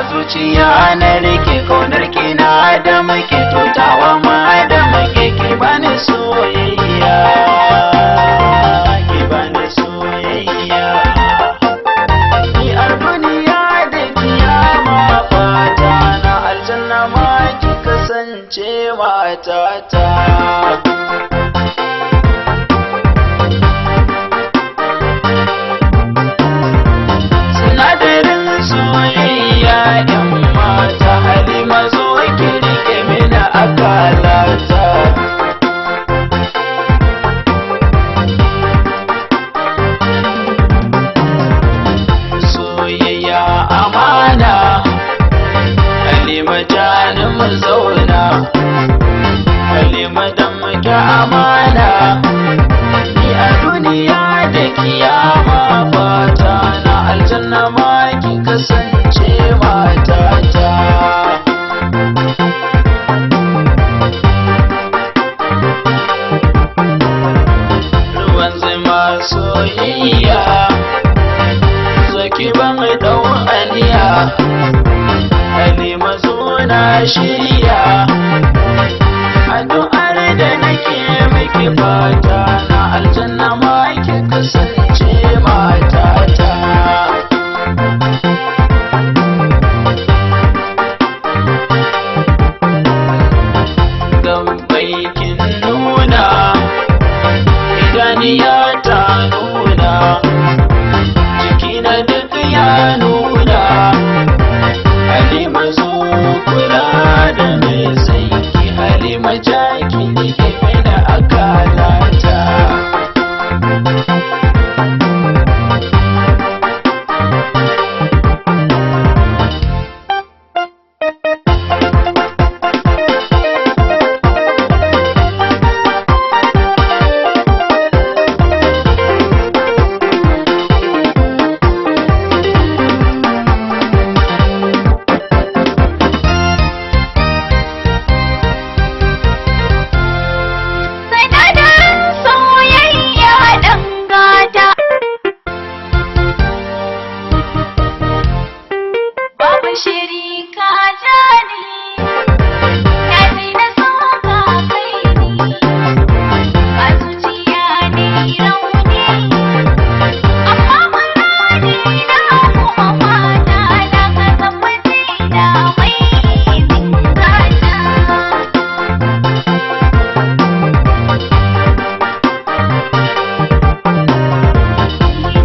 zuciya na rike kaunar ki na da muke tutawa ma da muke ki bani soyayya ki bani soyayya ni a duniya da kiyama fata na aljanna ma ki kasance matata soyayya yan mata Halima zo ki rike mini akalata soyayya amana Halima jani mu zauna Halima dan muke amana ni a duniya da kiyama fata na aljanna ma ki kasance matata ruwan zama soyayya zaki ban dau aniya Halima zo na shirya addu'ar da nake miki fata na aljanna ma ki kasance matata baikin nuna idaniya ta nuna jikina duk ya nuna Halima zo kula da mai sanki Halima jaki nike mini akalata shirika jani ya fi na soka kai ni a zuciya ne rauni amma murani na kuma fata na ka tabbaci da mai zingata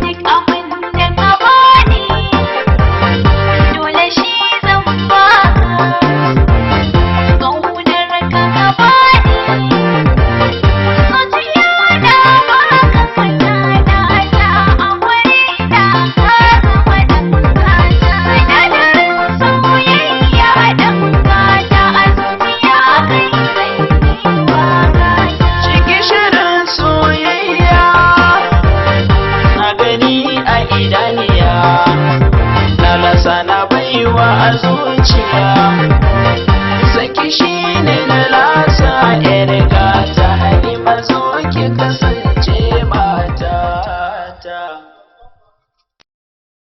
duk abin da ka bani dole shi sana baiwa a zuciya saki shine na lasa